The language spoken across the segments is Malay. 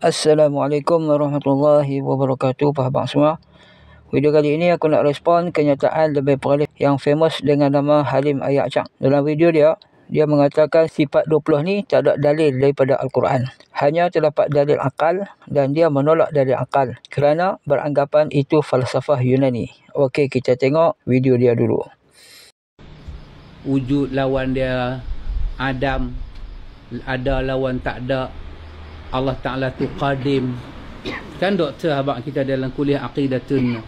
Assalamualaikum warahmatullahi wabarakatuh, Pak semua. Video kali ini aku nak respon kenyataan lebih perlis yang famous dengan nama Halim Ayat Chang. Dalam video dia mengatakan sifat 20 ni tak ada dalil daripada Al-Quran. Hanya terdapat dalil akal dan dia menolak dalil akal kerana beranggapan itu falsafah Yunani. Okey, kita tengok video dia dulu. Wujud lawan dia, Adam, ada lawan tak ada, Allah Ta'ala tu qadim. Kan doktor abang kita dalam kuliah aqidatun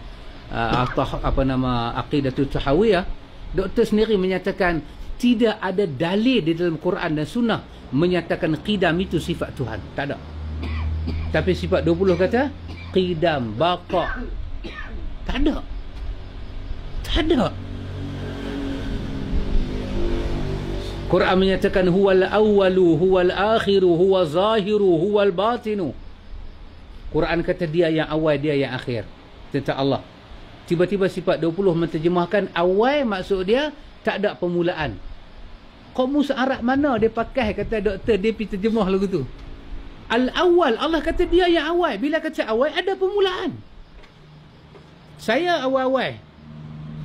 aqidatun tahawiyah, doktor sendiri menyatakan tidak ada dalil di dalam Quran dan Sunnah menyatakan qidam itu sifat Tuhan. Tak ada. Tapi sifat 20 kata qidam, baqa. Tak ada. Tak ada. Quran menyatakan huwal awwalu, huwal akhiru, huwal zahiru, huwal batinu. Quran kata dia yang awal, dia yang akhir. Tentang Allah. Tiba-tiba sifat 20 menterjemahkan awal, maksud dia tak ada permulaan. Kamus Arab mana dia pakai, kata doktor, dia pergi terjemah lagu tu. Al-awwal, Allah kata dia yang awal. Bila kata awal, ada permulaan. Saya awal-awal.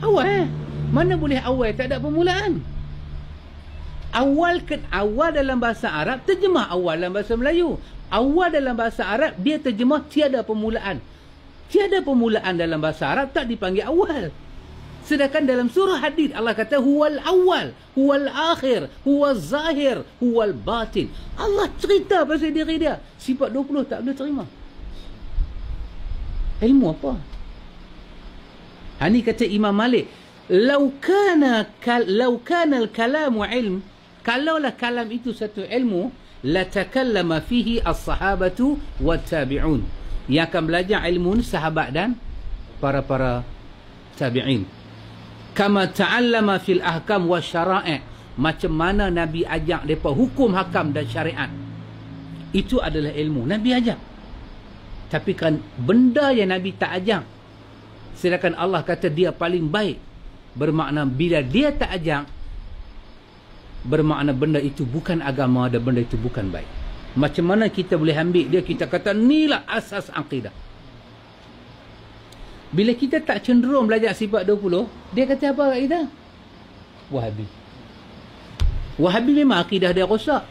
Awal. Mana boleh awal tak ada permulaan? Awal dalam bahasa Arab, terjemah awal dalam bahasa Melayu. Awal dalam bahasa Arab, dia terjemah tiada permulaan. Tiada permulaan dalam bahasa Arab tak dipanggil awal. Sedangkan dalam surah Hadid, Allah kata huwal awal, huwal akhir, huwal zahir, huwal batin. Allah cerita pasal diri dia. Sifat 20 tak boleh terima. Ilmu apa? Ini kata Imam Malik, Lau kana al-kalamu ilm, kalaulah kalam itu satu ilmu, latakallama fihi as-sahabatu wat-tabi'un. Yang akan belajar ilmu ni sahabat dan para tabi'in. Kama ta'allama fil ahkam wa syara'i', macam mana Nabi ajak depa hukum hakam dan syariat. Itu adalah ilmu Nabi ajak. Tapi kan benda yang Nabi tak ajak, sedangkan Allah kata dia paling baik, bermakna bila dia tak ajak, bermakna benda itu bukan agama dan benda itu bukan baik. Macam mana kita boleh ambil dia, kita kata inilah asas akidah. Bila kita tak cenderung belajar sifat 20, dia kata apa kat kita? Wahabi. Wahabi memang akidah dia rosak.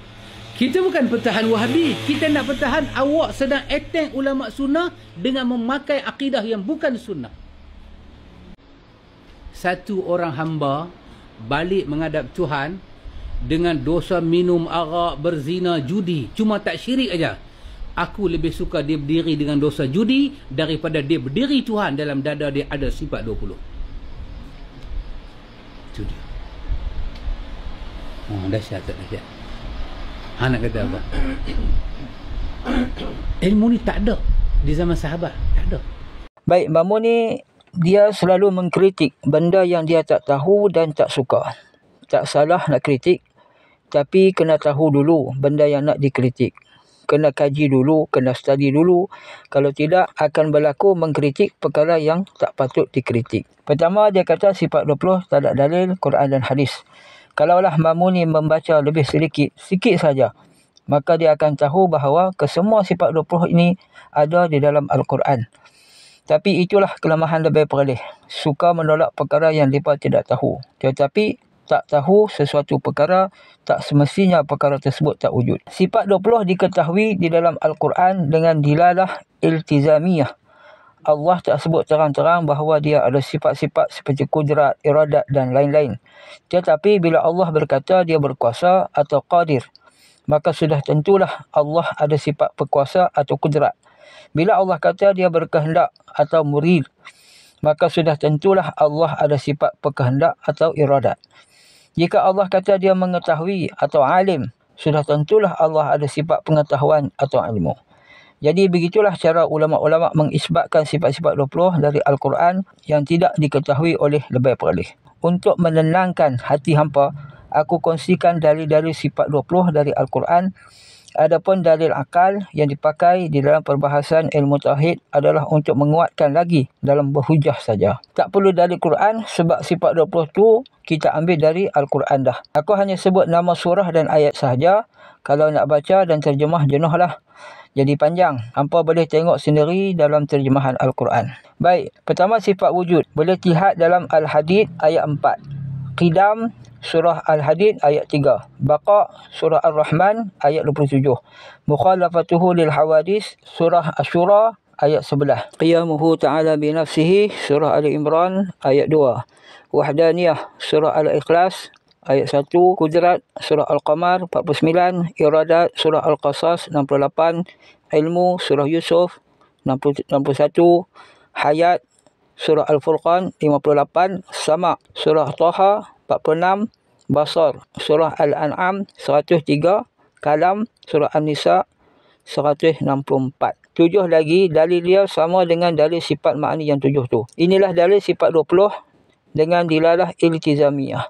Kita bukan pertahan Wahabi, kita nak pertahan awak sedang attack ulama sunnah dengan memakai akidah yang bukan sunnah. Satu orang hamba balik menghadap Tuhan dengan dosa minum arak, berzina, judi, cuma tak syirik aja. Aku lebih suka dia berdiri dengan dosa judi daripada dia berdiri Tuhan dalam dada dia ada sifat 20. Itu dia. Oh, dahsyat tak dahsyat. Nak kata apa? Ilmu ni tak ada di zaman sahabat, tak ada. Baik, Mamun ni dia selalu mengkritik benda yang dia tak tahu dan tak suka. Tak salah nak kritik, tapi kena tahu dulu benda yang nak dikritik. Kena kaji dulu, kena study dulu. Kalau tidak, akan berlaku mengkritik perkara yang tak patut dikritik. Pertama, dia kata sifat 20 tak ada dalil Quran dan hadis. Kalaulah Mamuni membaca lebih sikit saja, maka dia akan tahu bahawa kesemua sifat 20 ini ada di dalam Al-Quran. Tapi itulah kelemahan lebih perlis. Suka menolak perkara yang mereka tidak tahu. Tetapi tak tahu sesuatu perkara, tak semestinya perkara tersebut tak wujud. Sifat 20 diketahui di dalam Al-Quran dengan dilalah iltizamiyah. Allah tak sebut terang-terang bahawa dia ada sifat-sifat seperti kudrat, iradat dan lain-lain. Tetapi bila Allah berkata dia berkuasa atau qadir, maka sudah tentulah Allah ada sifat berkuasa atau kudrat. Bila Allah kata dia berkehendak atau murid, maka sudah tentulah Allah ada sifat berkehendak atau iradat. Jika Allah kata dia mengetahui atau alim, sudah tentulah Allah ada sifat pengetahuan atau ilmu. Jadi begitulah cara ulama-ulama mengisbatkan sifat-sifat 20 dari Al-Quran yang tidak diketahui oleh lebih perlis. Untuk menenangkan hati hampa, aku kongsikan dalil-dalil sifat 20 dari Al-Quran Adapun dalil akal yang dipakai di dalam perbahasan ilmu tauhid adalah untuk menguatkan lagi dalam berhujah saja. Tak perlu dalil Quran sebab sifat 20 tu kita ambil dari Al-Quran dah. Aku hanya sebut nama surah dan ayat sahaja. Kalau nak baca dan terjemah jenuhlah. Jadi panjang. Hampa boleh tengok sendiri dalam terjemahan Al-Quran. Baik, pertama sifat wujud. Boleh lihat dalam Al-Hadid ayat 4. Qidam surah Al-Hadid ayat 3. Baqa surah Ar-Rahman ayat 27. Mukhalafatuhu lil hawadis surah Asyura ayat 11. Qiyamuhu ta'ala binafsihi surah Ali Imran ayat 2. Wahdaniyah surah Al-Ikhlas ayat 1. Kudrat surah Al-Qamar 49. Iradat surah Al-Qasas 68. Ilmu surah Yusuf 61. Hayat surah Al-Furqan 58. Sama surah Taha 46. Basar surah Al-An'am 103. Kalam surah An-Nisa 164. 7 lagi dalil dia sama dengan dalil sifat ma'ani yang 7 tu. Inilah dalil sifat 20 dengan dilalah iltizamiyah.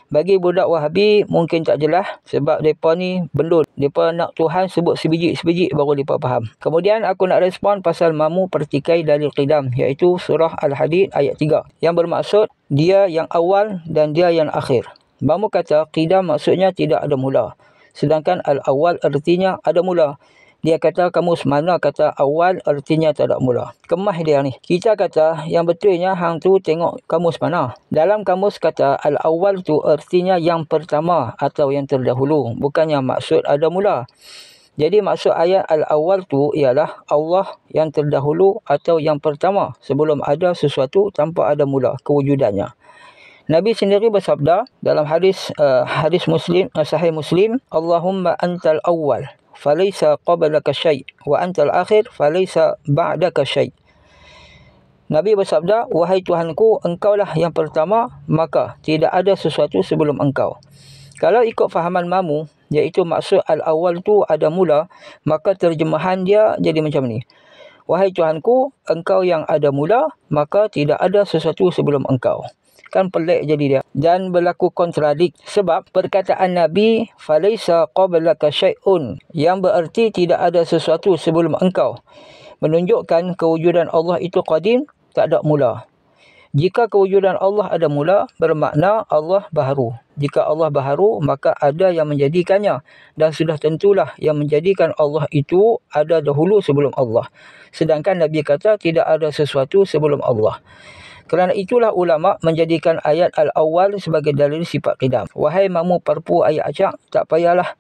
Bagi budak Wahabi mungkin tak jelas sebab mereka ni bendul. Mereka nak Tuhan sebut sebiji-sebiji baru mereka faham. Kemudian aku nak respon pasal mamu pertikai dalil qidam iaitu surah Al-Hadid ayat 3 yang bermaksud dia yang awal dan dia yang akhir. Mamu kata qidam maksudnya tidak ada mula. Sedangkan al-awwal artinya ada mula. Dia kata kamus mana kata awal artinya tak ada mula. Kemah dia ni. Kita kata yang betulnya hang tu tengok kamus mana. Dalam kamus kata al-awwal tu artinya yang pertama atau yang terdahulu. Bukannya maksud ada mula. Jadi maksud ayat al-awwal tu ialah Allah yang terdahulu atau yang pertama sebelum ada sesuatu tanpa ada mula kewujudannya. Nabi sendiri bersabda dalam hadis Muslim, Sahih Muslim, Allahumma antal awwal falaysa qablaka syai' wa antal akhir falaysa ba'daka syai'. Nabi bersabda, wahai Tuhanku, engkaulah yang pertama, maka tidak ada sesuatu sebelum engkau. Kalau ikut fahaman mamu, iaitu maksud al-awwal tu ada mula, maka terjemahan dia jadi macam ni. Wahai Tuhanku, engkau yang ada mula, maka tidak ada sesuatu sebelum engkau. Kan pelik jadi dia. Dan berlaku kontradik. Sebab perkataan Nabi, Falaysa qablaka syai'un, yang bererti tidak ada sesuatu sebelum engkau, menunjukkan kewujudan Allah itu qadim, tak ada mula. Jika kewujudan Allah ada mula, bermakna Allah baharu. Jika Allah baharu, maka ada yang menjadikannya. Dan sudah tentulah yang menjadikan Allah itu ada dahulu sebelum Allah. Sedangkan Nabi kata tidak ada sesuatu sebelum Allah. Kerana itulah ulama menjadikan ayat al-awwal sebagai dalil sifat qidam. Wahai mamu parpu ayat acak, tak payahlah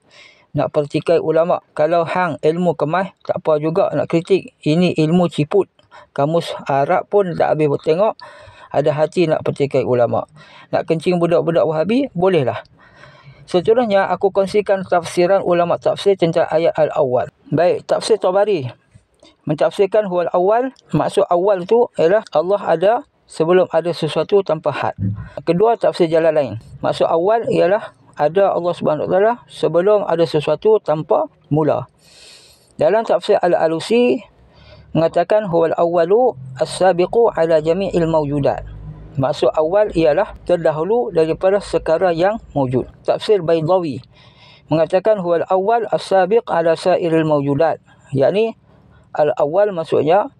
nak pertikai ulama. Kalau hang ilmu kemah, tak apa juga nak kritik. Ini ilmu ciput. Kamus Arab pun tak habis bertengok. Ada hati nak pertikai ulama. Nak kencing budak-budak Wahabi, bolehlah. Seterusnya, aku kongsikan tafsiran ulama tafsir tentang ayat al-awwal. Baik, tafsir Tabari mentafsirkan huwal awal. Maksud awal tu ialah Allah ada sebelum ada sesuatu tanpa had. Kedua, tafsir Jalalain. Maksud awal ialah ada Allah Subhanahu Wa Taala sebelum ada sesuatu tanpa mula. Dalam tafsir Al-Alusi mengatakan huwal awwalu as-sabiqu ala jami'il mawjudat. Maksud awal ialah terdahulu daripada sekara yang mawjud. Tafsir Baydawi mengatakan huwal awwal as-sabiq ala sairil mawjudat. Yakni al-awwal maksudnya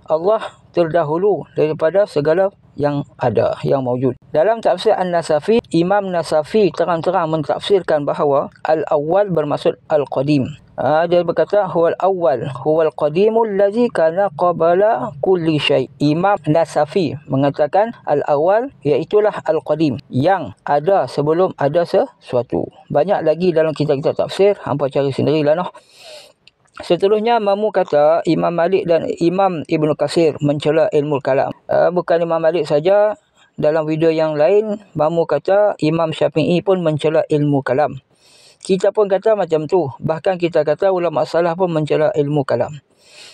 Allah terdahulu daripada segala yang ada, yang mawjud. Dalam tafsir An-Nasafi, Imam Nasafi terang-terang mentafsirkan bahawa al-awwal bermaksud al-qadim. Dia berkata huwal awwal huwal qadimul ladzi kana qabla kulli syai'. Imam Nasafi mengatakan al-awwal iaitulah al-qadim, yang ada sebelum ada sesuatu. Banyak lagi dalam kitab-kitab tafsir, hangpa cari sendirilah noh. Seterusnya, mamu kata Imam Malik dan Imam Ibn Katsir mencela ilmu kalam. Bukan Imam Malik saja, dalam video yang lain mamu kata Imam Syafi'i pun mencela ilmu kalam. Kita pun kata macam tu. Bahkan kita kata ulama salaf pun mencela ilmu kalam.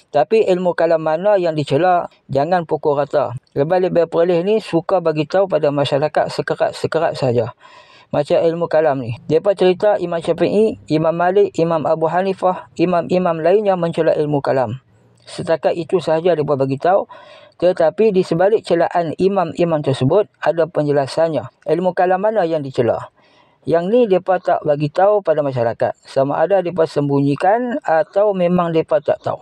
Tapi ilmu kalam mana yang dicela, jangan pukul rata. Lebih-lebih perlih ni suka bagi tahu pada masyarakat sekerat-sekerat saja. Macam ilmu kalam ni. Mereka cerita Imam Syafi'i, Imam Malik, Imam Abu Hanifah, imam-imam lain yang mencela ilmu kalam. Setakat itu sahaja mereka bagi tahu. Tetapi di sebalik celaan imam-imam tersebut, ada penjelasannya. Ilmu kalam mana yang dicela? Yang ni mereka tak bagi tahu pada masyarakat. Sama ada mereka sembunyikan atau memang mereka tak tahu.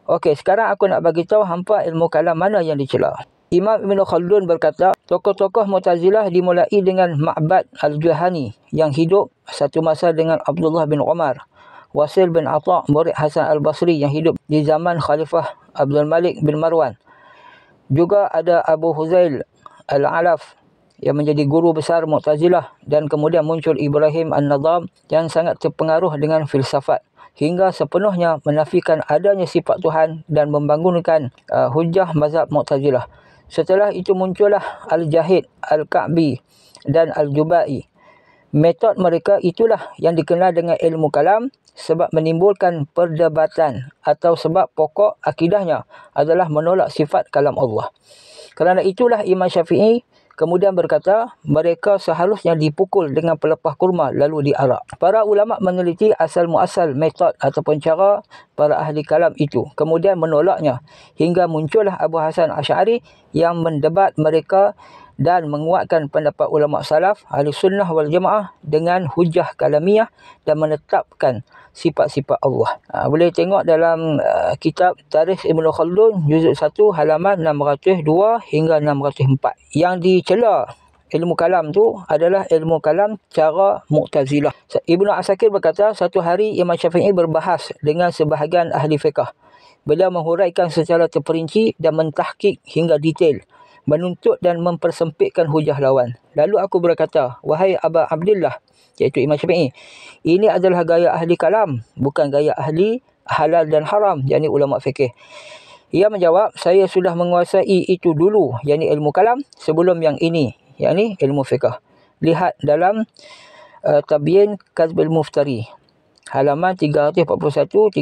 Okey, sekarang aku nak bagi tahu hampa ilmu kalam mana yang dicela. Imam Ibn Khaldun berkata, tokoh-tokoh Mu'tazilah dimulai dengan Ma'bad Al-Juhani yang hidup satu masa dengan Abdullah bin Umar. Wasil bin Atha, murid Hasan Al-Basri yang hidup di zaman Khalifah Abdul Malik bin Marwan. Juga ada Abu Huzail Al-Alaf yang menjadi guru besar Mu'tazilah, dan kemudian muncul Ibrahim An-Nadham yang sangat terpengaruh dengan filsafat hingga sepenuhnya menafikan adanya sifat Tuhan dan membangunkan hujah mazhab Mu'tazilah. Setelah itu muncullah Al-Jahid, Al-Ka'bi dan Al-Jubai. Metod mereka itulah yang dikenal dengan ilmu kalam sebab menimbulkan perdebatan atau sebab pokok akidahnya adalah menolak sifat kalam Allah. Kerana itulah Imam Syafi'i kemudian berkata, mereka seharusnya dipukul dengan pelepah kurma lalu diarak. Para ulama meneliti asal-muasal metod ataupun cara para ahli kalam itu, kemudian menolaknya hingga muncullah Abu Hasan Asy'ari yang mendebat mereka dan menguatkan pendapat ulama salaf ahli sunnah wal jamaah dengan hujah kalamiah dan menetapkan sifat-sifat Allah. Boleh tengok dalam kitab Tarikh Ibn Khaldun juzuk 1 halaman 602 hingga 604. Yang dicela ilmu kalam tu adalah ilmu kalam cara Mu'tazilah. Ibnu Asakir berkata, satu hari Imam Syafi'i berbahas dengan sebahagian ahli fiqh. Beliau menghuraikan secara terperinci dan mentahqiq hingga detail, menuntut dan mempersempitkan hujah lawan. Lalu aku berkata, wahai Aba Abdillah, iaitu Imam Syafi'i, ini adalah gaya ahli kalam, bukan gaya ahli halal dan haram, yakni ulama fikih. Ia menjawab, saya sudah menguasai itu dulu, yakni ilmu kalam, sebelum yang ini, yakni ilmu fikih. Lihat dalam Tabyin Kadzbil Muftari, halaman 341-342.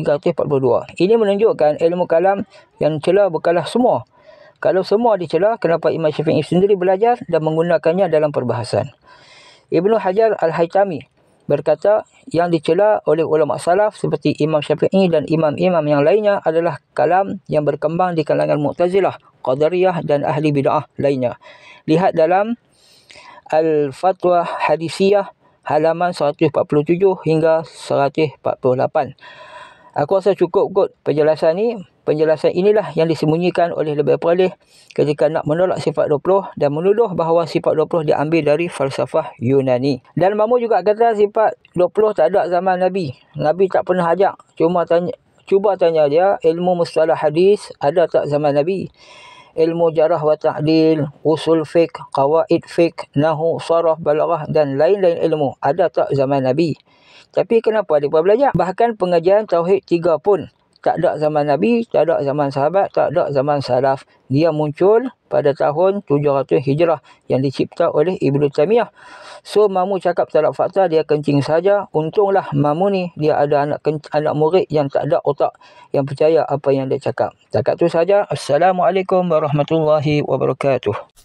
Ini menunjukkan ilmu kalam yang dicela bukanlah semua. Kalau semua dicela, kenapa Imam Syafi'i sendiri belajar dan menggunakannya dalam perbahasan? Ibnu Hajar Al-Haytami berkata, yang dicela oleh ulama salaf seperti Imam Syafi'i dan imam-imam yang lainnya adalah kalam yang berkembang di kalangan Mu'tazilah, Qadariyah dan ahli bid'ah lainnya. Lihat dalam Al-Fatwa Hadisiyah halaman 147 hingga 148. Aku rasa cukup kot penjelasan ni. Penjelasan inilah yang disembunyikan oleh lebih perleh ketika nak menolak sifat 20 dan menuduh bahawa sifat 20 diambil dari falsafah Yunani. Dan Mamu juga kata sifat 20 tak ada zaman Nabi. Nabi tak pernah ajak. Cuba tanya dia, ilmu mustalah hadis ada tak zaman Nabi? Ilmu jarah wa ta'dil, usul fiqh, qawaid fiqh, nahu, saraf, balaghah dan lain-lain ilmu ada tak zaman Nabi? Tapi kenapa mereka belajar? Bahkan pengajian Tauhid 3 pun tak ada zaman Nabi, tak ada zaman sahabat, tak ada zaman salaf. Dia muncul pada tahun 700 Hijrah yang dicipta oleh Ibnu Taimiyah. So Mamu cakap tak ada fakta, dia kencing saja. Untunglah Mamu ni dia ada anak murid yang tak ada otak, yang percaya apa yang dia cakap. Cakap tu saja. Assalamualaikum warahmatullahi wabarakatuh.